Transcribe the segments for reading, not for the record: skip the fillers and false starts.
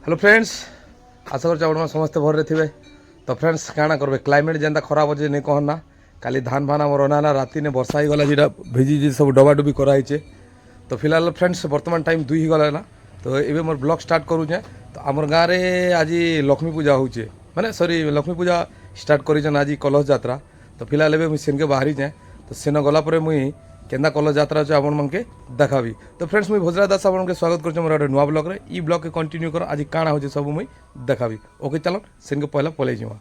Hello friends आशा कर समस्ते भर थे। तो फ्रेंड्स काଣା करबे क्लाइमेट जेनता खराब अच्छे नहीं कहना काली धान फान आम अना राति ने वर्षा ही गला जेटा भिजी सब डबाडुबी कराइचे। तो फिलहाल फ्रेंड्स वर्तमान टाइम 2 ही गला ना। तो ये मोर ब्लॉग स्टार्ट करूचे। तो आमर गाँव में आज लक्ष्मी पूजा होचे माने सॉरी लक्ष्मी पूजा स्टार्ट कर आज कलश यात्रा। तो फिलहाल एवं मुझे सेन के बाहरी जाए। तो सेन गलापर मुई केन्दा कलश यात्रा अच्छे आपण मन के देखाबी। तो फ्रेंड्स मुझे भोजरा दास आपन के स्वागत कर मोर गोटे नुआ ब्लॉग रे। ई ब्लॉग के कंटिन्यू कर आज काଣା हो सब मुई देखाबी। ओके चलो सेन के पहला पलै जिमा।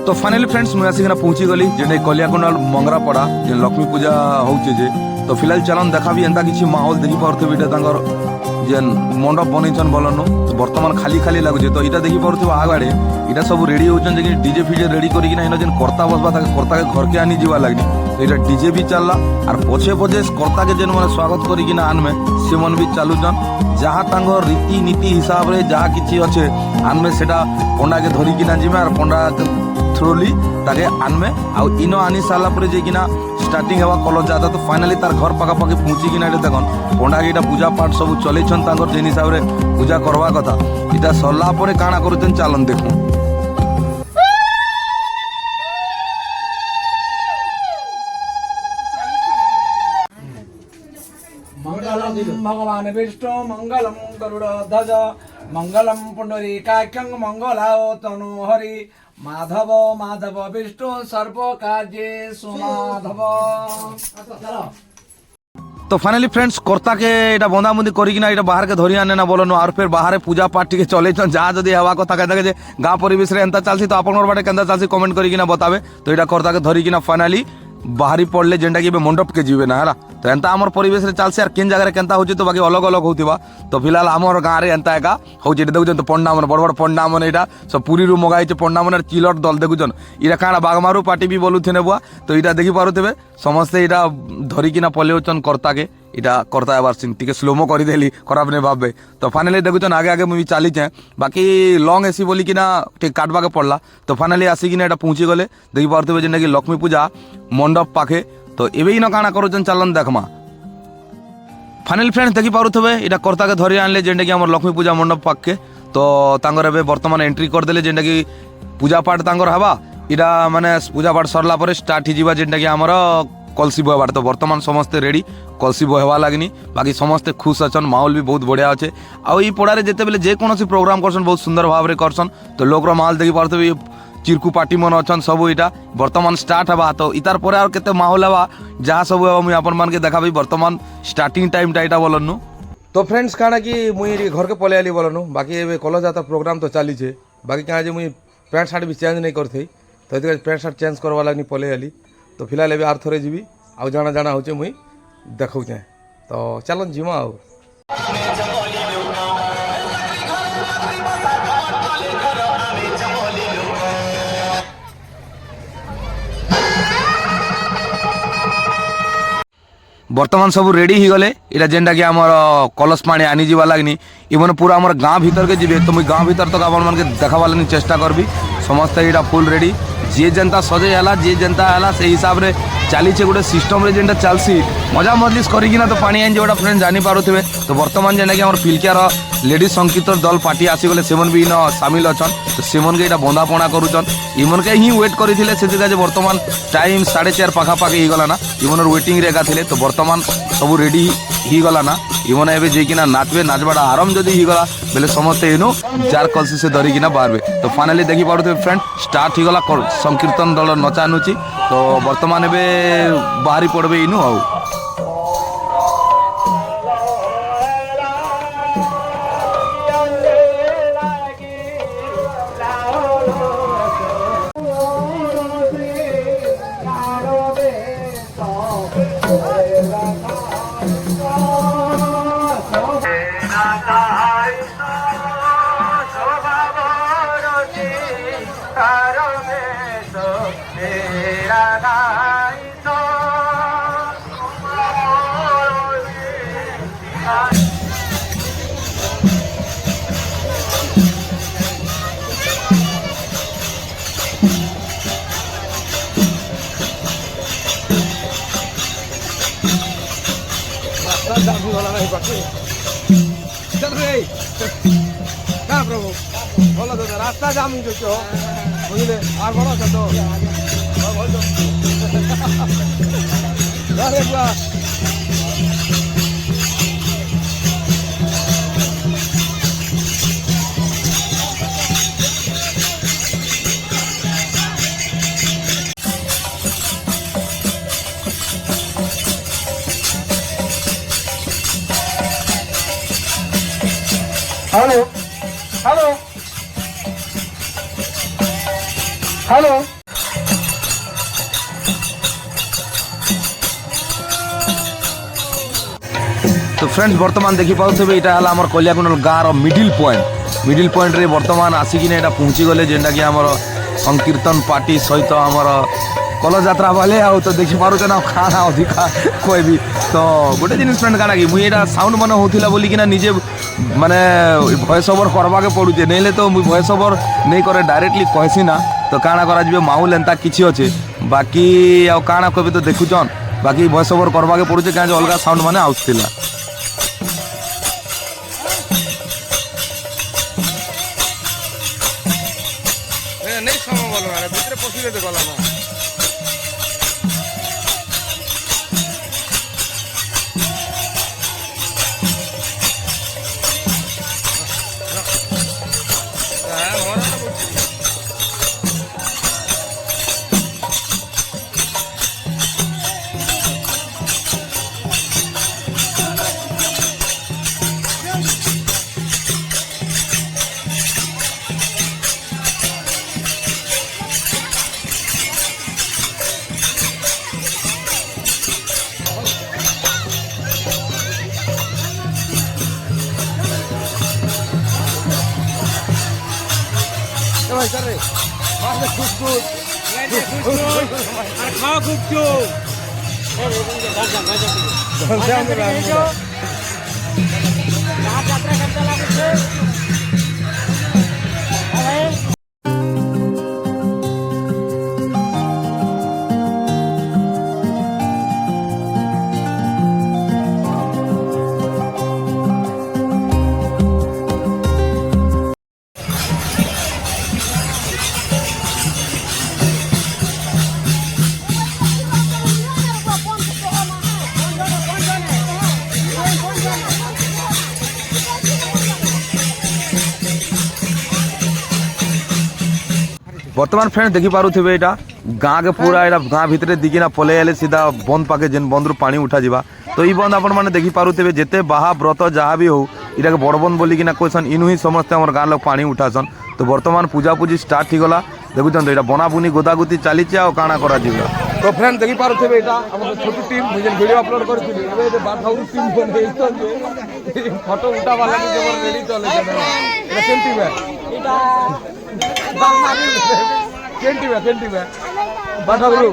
तो फाइनली फ्रेंड्स मुझे आसिक पहुँची गली जे कलियाकुंडाल मंगरापड़ा जे लक्ष्मी पूजा होचे जे। तो फिलहाल चलन देखाबी एंता किसी माहौल देखि पारथबे इटा तांगर जेन मंडप बनैछन बोलनु। तो वर्तमान खाली खाली लागुचे। तो इटा देखि पारथबे आगाड़े इटा सब रेडी होचन जे डीजे फीजे रेडी करी ना जेन कर्ता बसबा ताके कर्ता के घर के आनी जीवा लागनी। तो इटा डीजे भी चलला और पछे पछे कर्ता के जेन माने स्वागत करी ना आनमे से मन भी चालुचन जहाँ तांगर रीति नीति हिसाब रे जहाँ किछि अच्छे आनमे सेटा पंडा के धरी किना जिमे और पंडा थ्रोली ताके आनमे आ इनो आनी साला परे जे किना स्टार्टिंग हेवा कलश जाता। तो फाइनली तार घर पाखा पाखी पहुँची किना देखन पंडा के इटा पूजा पाठ सब चलेछन तांगर जेन हिसाब रे पूजा करवा कथा इटा सरला परे काଣା करूछन चालन देखु। भगवान विष्णु मंगलम गरुड़ध्वज मंगलम पुंडरीकाक्षं मंगलाओ तनु हरि माधव माधव विष्णु सर्व कार्ये माधव। तो फाइनली फ्रेंड्स कर्ता के इटा बंदाबंदी करिकिना इटा बाहर के धरी आने ना बोलनु और फिर बाहर पूजा पाठ टिके चले जहाँ जदि हवा कथा कहता जे गाँ परिवेश रे एंता चलसी। तो आपन बाटे केंता चलसी कमेंट करिकिना बताबे। तो इटा कर्ता के धरिकिना फाइनली बाहरी पड़ले जेनटा कि मंडप के जीवे ना है। तो एंता आमर परिवेश रे चलसी और केन जगह रे केंता होची तो बाकी अलग अलग होतिबा। तो फिलहाल आमर गाँ रे एंता एका होची देखुछन। तो पंडा मन बड़ बड़ पंडा मन इटा सब पुरी रु मगाइचे पंडा मन चिलट दल देखुछन इरा काଣା बागमारू पार्टी भी बोलुथेने बुआ। तो इटा देखि पारुथेबे समस्ते इटा धरिकिना पलेउछन कर्ता के इटा कर्ता एबार सिंह टिके स्लोमो कर देली खराब नहीं भाबे। तो फाइनली देखुछन आगे आगे मुझे चलीचे बाकी लंग एसी बोली कि ठीक काटवा के पड़ला। तो फाइनली आसिकिना एटा पहुँची गले देखि पारुथेबे जेन कि लक्ष्मी पूजा मंडप पाखे। तो एबे इन काଣା करूछन चलन देखमा। फाइनली फ्रेंड्स देखि पारुथेबे इटा कर्ता के धरि आनले जेन कि हमर लक्ष्मी पूजा मंडप पाखे। तो तांगर एबे वर्तमान एंट्री कर देले जेन कि पूजा पाठ तांगर हवा इटा माने पूजा पाठ सरला परे स्टार्ट ही जीवा जेन कि हमर कलसी बहबार। तो वर्तमान समस्ते रेडी कलसी बहवा लगनी बाकी समस्ते खुश अच्छन माहौल भी बहुत बढ़िया अच्छे। आई पड़ारे जिते बेले जेकोसी प्रोग्राम करसन बहुत सुंदर भाव में करसन। तो लोकर माहौल देखि पारथबे चिरकू पार्टी मन अच्छन सब इटा वर्तमान स्टार्ट हवा। तो इतार पर और केते माहौल हवा जहाँ सब हवा मुझे अपन मन के देखाबी वर्तमान स्टार्टिंग टाइम टाइटा बोलनु। तो फ्रेंड्स काଣା कि मुई घर के पले आली बोलनु बाकी ए कलश जाता प्रोग्राम तो चली छे बाकी काଣା जे मुई पैंट शर्ट भी चेंज नहीं करथई। तो ये पैंट शर्ट चेंज करवा लानी पले आली। तो फिलहाल एबे आर थरे जीवी आउ जाना जाना होचे मुई देखौचे। तो चलन जिमा आउ। वर्तमान सब रेडी ही गले इटा जेनटा कि आमर कलश पानी आनी जीवा लगनी इवन पूरा आमर गाँ भीतर के जीवे। तो मुई गाँ भीतर तक आपण मन के देखावा लगनी चेष्टा करबी समस्ते इटा फुल रेडी जे जनता सजे हला जे जनता हला से हिसाब रे चली गोटे सिस्टम रे जेनटा चलसी मजा मजलिस करिकिना। तो पानी आइन जोटा फ्रेंड जानी पारुथिबे। तो वर्तमान जेना कि हमर पिलकियार लेडीज संगीत दल पार्टी आसीगले सेमन भी इन सामिल अच्छन। तो सेमन के इटा बंदापणा करूछन इमन के ही वेट करथिले से जगह वर्तमान टाइम 4:30 पाखापाखि ही गला ना इमनर वेटिंग रे एका थिले। तो वर्तमान सब रेडी ही गला ना इमन एबे जेकिना नाचबे नाचबाटा आरंभ जदी ही गला बेले समस्ते इनु चार कलसी से धरिकिना बारबे। तो फाइनली देखि पारुथे फ्रेंड स्टार्ट ही गला संकीर्तन दल नचानुची। तो वर्तमान एबे बाहरी पड़बे इनु आउ। चल रे ପ୍ରଭୁ ଭଲ ତ ରାସ୍ତା ଜାମ୍ ହେଇଯାଉଛି ହୋ ବୁଝିଲେ আর ଭଲ ଅଛ ତ ଭଲ ଆରେ ବୁଆ हेलो हेलो हेलो तो फ्रेंड्स बर्तमान देखी पाउथबे एटा हला हमर कल्याकुंडल गाँव मिडिल पॉइंट रे बर्तमान आसिकिने एटा पहुँची गले जेनटा कि हमर संकीर्तन पार्टी सहित हमर कलश यात्रा वाले आउ तो देखि पारुछ ना खाना अधिका कहबी तो गोटे जिनिस फ्रेंड काना कि मुई एटा साउंड मन होथिला बोली कि ना निजे माने वॉइस ओवर करबा के पड़ुचे नैले तो मुई वॉइस ओवर नहीं करे डायरेक्टली कहसी ना तो काना करा जिवे माउल एंता किछि अछि बाकी आ काना कहबी तो देखुचन बाकी वॉइस ओवर करबा के पड़ुचे काहे अलगा साउंड माने आउथिला नहीं समय बोल मारे भितर पसिले तो गला ना चल रे मारले कुछ আর খাও খুব যাত্রা করতে লাগছে बर्तमान फ्रेंड देखी पारुथिबे एटा गाँ के पूरा एटा गाँ भितरे दिगिना पले आले सीधा बंद पाके जेन बंदरू पानी उठा जिबा तो ई बंद आपण माने देखी पारुथिबे जेते बाहा व्रत जहाँ भी हो इटा के बड़ बंद बोली किना कोइसन इनु ही समस्त हमर गाँ लोग पानी उठासन तो बर्तमान पूजा पूजी स्टार्ट हो गला देखुछन तो एटा बनाबुनी गोदागुती चलीचे आ काना करा जिबा तो फ्रेंड देखी पारुथिबे एटा हमर छोटी टीम मुझे वीडियो अपलोड करथिबे एबे जे बाथाउर टीम बनेइछन जे फोटो उठा वाला के जबर रेडी चले एटा केन टीम है एटा केंटी में बाठागुरु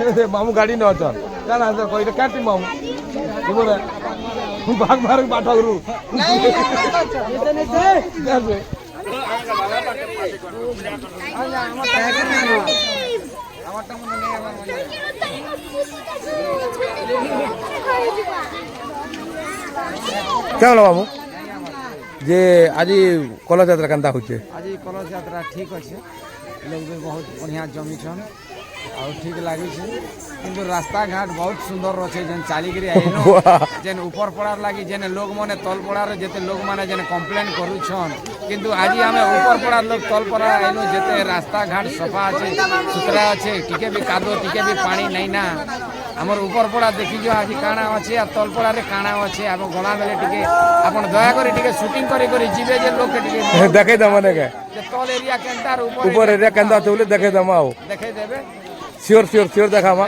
नहीं मामू गाड़ी न चल क्या कोई कैंटी मामू बोले भाग मार बाठागुरु क्या बोला मामू जे आज कलश यात्रा केनता होचे आज कलश यात्रा ठीक अच्छे लोग भी बहुत बढ़िया जमी छन और ठीक लगे किंतु रास्ता घाट बहुत सुंदर अच्छे जेन चालिक जेन ऊपर पड़ार लगी जेन लोग मैंने तल पड़ार जेते लोग मैंने जेन कम्प्लेन करुछन किंतु आज आम ऊपर पड़ार लोग तल पड़ा आइनु जेते रास्ता घाट सफा अच्छे सुतरा अच्छे टिके भी कादो टिके भी पानी नहीं ना आमर ऊपर पड़ा देखी आज काଣା अच्छे आ तल पड़ा काଣା अच्छे आम गला बेले टिके आपन दया करी शूटिंग करी जीवे जे लोग के देखे दमने के तल एरिया केनता ऊपर एरिया केनता बोले देखे दमा आओ देखे देबे सियोर देखा मा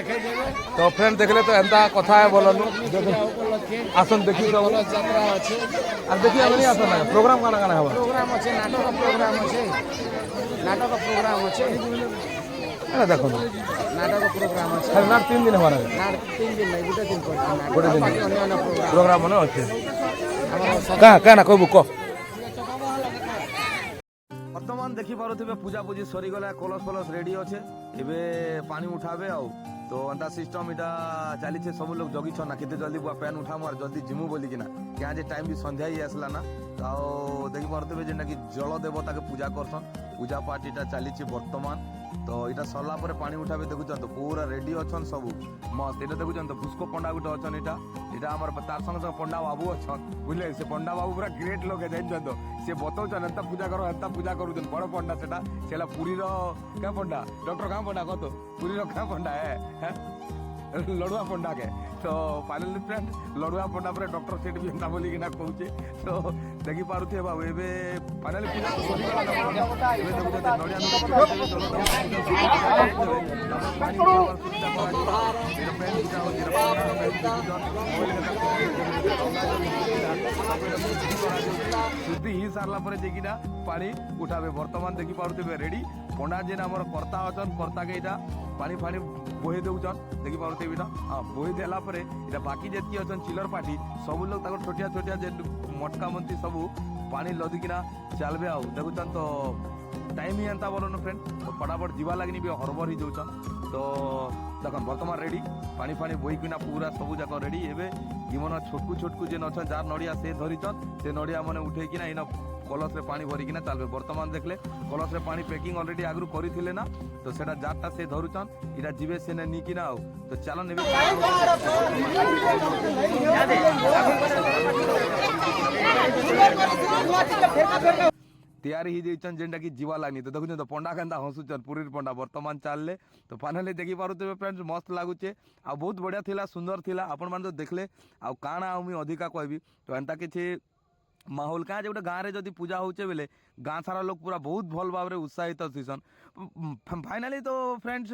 तो फ्रेंड देखले तो एंता कथा है बोलनु आसन देखी तो यात्रा अच्छे और देखी हमनी आसन ना प्रोग्राम काना काना हवा प्रोग्राम अच्छे नाटक प्रोग्राम अच्छे अरे देखो नाटक प्रोग्राम अच्छे खाली नाट 3 दिन हमारा नाट 3 दिन नहीं गुटे दिन करते प्रोग्राम मने अच्छे का ना कहबू को बर्तमान देखी पारुथिबे पूजा पूजी सरी गला कलश फलश रेडी अच्छे एबे पानी उठाबे आउ তো এন্তা সিস্টম এটা চালিছে সব লোক জগিছ না কেতে জলদি প্যান উঠামু আর জলদি জিমু বলি কিনা क्या जे टाइम भी संध्या ही आसला ना तो देखि पारथबे जेना कि जल देवता के पूजा करसन पूजा पाठ इटा चलीछि वर्तमान तो इटा सरला परे पानी उठाबे देखुछन तो पूरा रेडी अछन सब मस्त इटा देखुछन तो भुस्को पंडा गुटे अछन इटा हमर तार संग संग पंडा बाबू अछन बुझले से पंडा बाबू पूरा ग्रेट लोग है जाइन तो से बतौछन एंता पूजा करो एंता पूजा करूछन बड़ पंडा सेला पुरी रो का पंडा डॉक्टर का पंडा कतो पुरी रो का पंडा है लड़ुआ पंडा के तो फाइनली फ्रेंड लड़ुआ पंडा पर डॉक्टर सेठ भी एंता बोली किना कहूचे तो देखि पारुथे बाबू एबे फाइनली पूजा सरी गला एबे देखु जे नडिया शुद्धि ही सारला परे जेकिना पानी उठाबे वर्तमान देखि पारुथे रेडी पंडा जेन हमर कर्ता अछन कर्ता के इटा पानी फानी बोहे देउछन देखि पारुथे बिटा हां बोहे देला परे इटा बाकी जेती अछन चिलर पार्टी सब लोग ताको छोटिया छोटिया जे मटका मंती सब पानी लदी किना चलबे आ देखुछन तो टाइम ही एंता बोलो न फ्रेंड तो फटाफट जीवा लागनी भी हरबर ही जाउछन तो देखन वर्तमान रेडी पानी फानी बोही किना पूरा सब जाक रेडी एबे जीवन छोटकू छोटकू जे नछन जार नडिया से धरिछन से नडिया माने उठे किना इना कलश रे पानी भरी किना चलबे वर्तमान देखले कलश रे पानी पैकिंग ऑलरेडी आगु करिथिले ना तो सेटा जारटा से धरुछन इरा जीवे से ने निकिना आ तो चलो नेबे तैयारी ही देछन जेंडा की जीवा लागनी तो देखुछन तो पंडा केंदा हंसुछन पुरीर पंडा वर्तमान चालले तो फाइनली देखि पारुते फ्रेंड्स मस्त लागुचे आ बहुत बढ़िया थिला सुंदर थिला आपण मान तो देखले आ काना आ मी अधिका कहबी तो एंता किछि माहौल क्या गोटे गाँव में जब पूजा होचे बेले गाँ सारा लोग पूरा बहुत भल भाव में उत्साहित थीसन फाइनाली तो फ्रेंड्स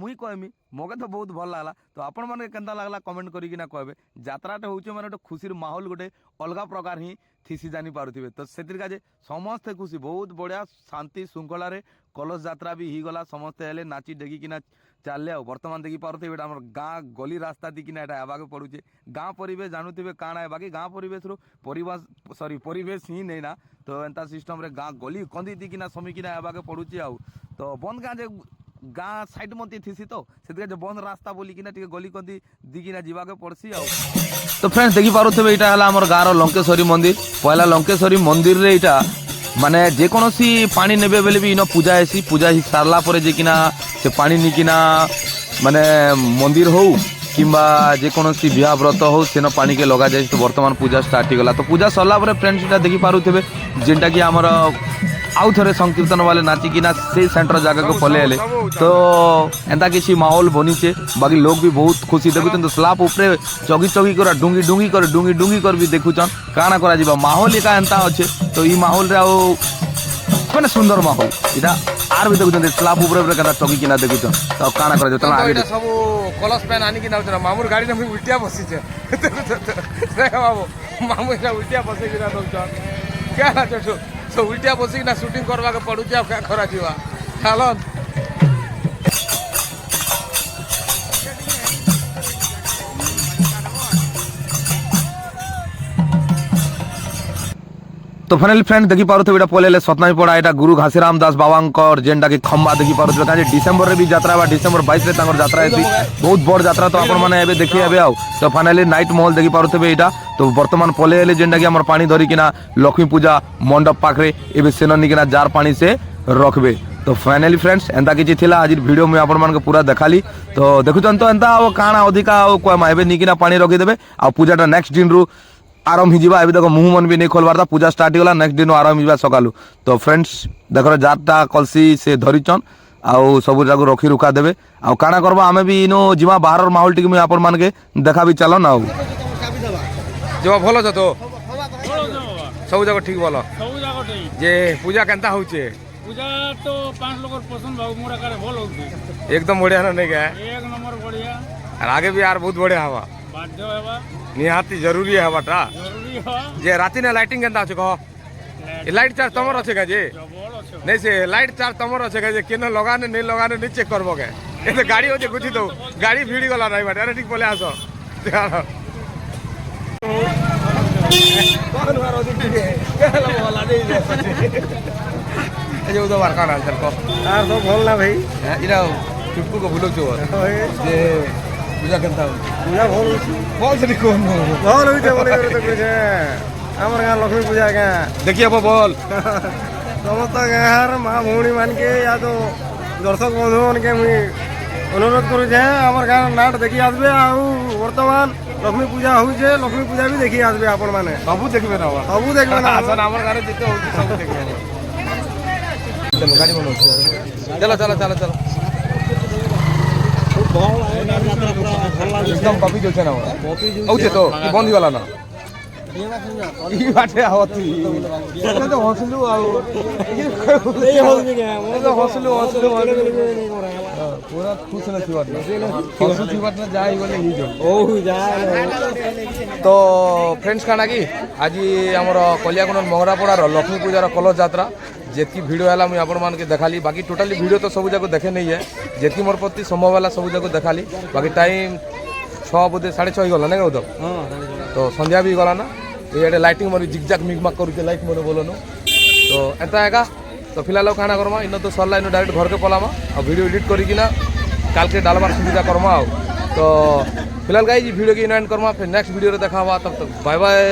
मुई कहमी मगे तो बहुत भल लगला तो आपण मैंने केंता लगला कमेंट करिकिना कहबे यात्राटे होचे माने गोटे खुशीर माहौल गोटे अलग प्रकार ही थीसी जानी पारुथिबे तो सेतिर काजे समस्ते खुशी बहुत बढ़िया शांति श्रृंखला रे कलश यात्रा भी ही गला समस्ते हेले नाची डेगी किना चलले आ वर्तमान देखि पारुथिबे एटा हमर गाँ गली रास्ता दिकिना एटा आबाके पड़ुचे गाँ परिवेश जानुथिबे काना है बाकी गाँ परिवेश रो परिवेश ही नहीं ना तो एंता सिस्टम रे गाँ गली कंदी दिकिना समीकिना आबाके पड़ुचे आ तो बंद गाँ जे गाँ साइड मती थीसी तो सेतिर जे बंद रास्ता बोली किना टिके गली कंदी दिकिना जीवाके पड़सी आ तो फ्रेंड्स देखि पारुथिबे एटा हला हमर गाँ रो लंकेश्वरी मंदिर पहला लंकेश्वरी मंदिर रे एटा माने जेकोसी पानी नेबे बेले भी इनो पूजा हेसी पूजा ही सारला परे जेकिना से पानी निकिना माने मंदिर हो किंबा जेकोसी बिहा व्रत हो सेनो पानी के लगा जाए तो वर्तमान पूजा स्टार्ट ही गला तो पूजा सरला परे फ्रेंड्स एटा देखि पारुथिबे जेंटा कि हमर आउ थरे संकीर्तन वाले नाचिकिना से सेंटर जगह को पले हेले तो एंता किसी माहौल बनीचे बाकी लोग भी बहुत खुशी देखुछन तो स्लाप ऊपरे चगी चगी कर डुंगी कर भी देखुछन काना करा जीवा माहौल एका एंता अच्छे तो ई माहौल रे माने सुंदर माहौल इटा आर भी देखुछन स्लाप ऊपरे ऊपरे कदा चगी किना देखुछन तो काना करा जतन आगे सब कलश पेन आनी किना मामूर गाड़ी में उल्टिया बसीचे देखा बाबू मामूर उल्टिया बसे किना दोछन क्या ना चटू तो उल्टिया बसिक ना शूटिंग करवा के पड़ुचे क्या करा जीवा चलो तो फाइनली फ्रेंड देखि पारुथे एटा पलेले सतनामी पड़ा एटा गुरु घासीराम दास बाबांकर जेंडा के खंबा देखि पारुथे काजे डिसेंबर रे भी यात्रा बा डिसेंबर 22 रे तांकर यात्रा हेती बहुत बड़ यात्रा तो आपण माने एबे देखि आबे आ तो फाइनली नाइट मॉल देखि पारुथे एटा तो वर्तमान पलेले जेंडा के हमर पानी धरि किना लक्ष्मी पूजा मंडप पाखरे एबे सेननी किना जार पानी से रखबे तो फाइनली फ्रेंड्स एंता किछि थिला आज वीडियो में आपण मान के पूरा देखाली तो देखुचन तो एंता काना अधिका कोमा एबे निकिना पानी रखि देबे आ पूजाटा नेक्स्ट दिन रु आरंभ ही जावा देखो मुंह मन भी नहीं खोलबार था पूजा स्टार्ट होगा नेक्स्ट दिन आरंभ ही सकालू तो फ्रेंड्स देखो जारटा कलसी से धरिचन आउ सब जगह रखी रुका देवे आउ काना करबा आमे भी इनो जिमा बाहर माहौल टिक में आपण मान के देखा भी चलो ना जो भलो छ तो सब जगह ठीक बोलो जे पूजा केनता होचे पूजा तो 5 लोग पसंद भाव मोरा करे भल होउची एकदम बढ़िया ना नहीं क्या एक नंबर बढ़िया और आगे भी यार बहुत बढ़िया हवा बाध्य हेबा निहाती जरूरी है हवाटा जरूरी हो जे राती ने लाइटिंग केनता छ कहो लाइट चार्ज तमर अछि का जे जबल अछि नहीं से लाइट चार्ज तमर अछि का जे केन लगाने नहीं लगाने नहीं चेक करबो के ए तो गाड़ी हो जे गुथि दो गाड़ी भीड़ी गला नहीं बाटे अरे ठीक बोले आसो कौन मारो दिखे केला बोला दे ए जो दो बार काना चल को यार तो बोल ना भाई इरा चुटकू को भूलो जो जे पूजा करता हूँ पूजा भल बहुत से कौन भल होइते बोले करे तो कहे हमर गाँ लक्ष्मी पूजा गाँ देखिए अब बोल समस्त गाँर माँ भौणी मान के या तो दर्शक बंधु मान के मुई अनुरोध करू हमर गाँव नाट देखी आसबे आउ वर्तमान लक्ष्मी पूजा होइछे लक्ष्मी पूजा भी देखी आसबे आपण माने सबू देखबे ना सबू देखबे ना आसन हमर गारे जिते होती सब देखबे चलो गाड़ी बनो चलो चलो चलो चलो एकदम कॉपी जो छे ना औछे तो कि बंद वाला ना ई बाटे आवती तो हसलु आउ এই হলবি কে तो हसलु हसलु पूरा खुश न थिवाट खुश थिवाट ना जाई बोले ही जो ও যায় तो फ्रेंड्स काना कि आज आमर कलियाकुंड मंगरापड़ार लक्ष्मी पूजार कलश यात्रा जेतकी भिडियो है मुझे आपण मान के देखाली बाकी टोटाली भिडियो तो सब जाक देखे नहीं है जेतकी मोर प्रति संभव है सब जाक देखाली बाकी टाइम 6 बोधे 6:30 गला ना उधर तो संध्या भी गला ना ये लाइटिंग मोर जिगजाक मिगमाक करूचे लाइट मोर बोलनु तो एता एका तो फिलहाल खाना करमा इन तो सरला इन डायरेक्ट घर के पलामा और वीडियो एडिट करिकिना काल के डालबार सुविधा करमा तो फिलहाल गाइस वीडियो के एंड करमा फिर नेक्स्ट वीडियो रे देखावा तब तक बाय बाय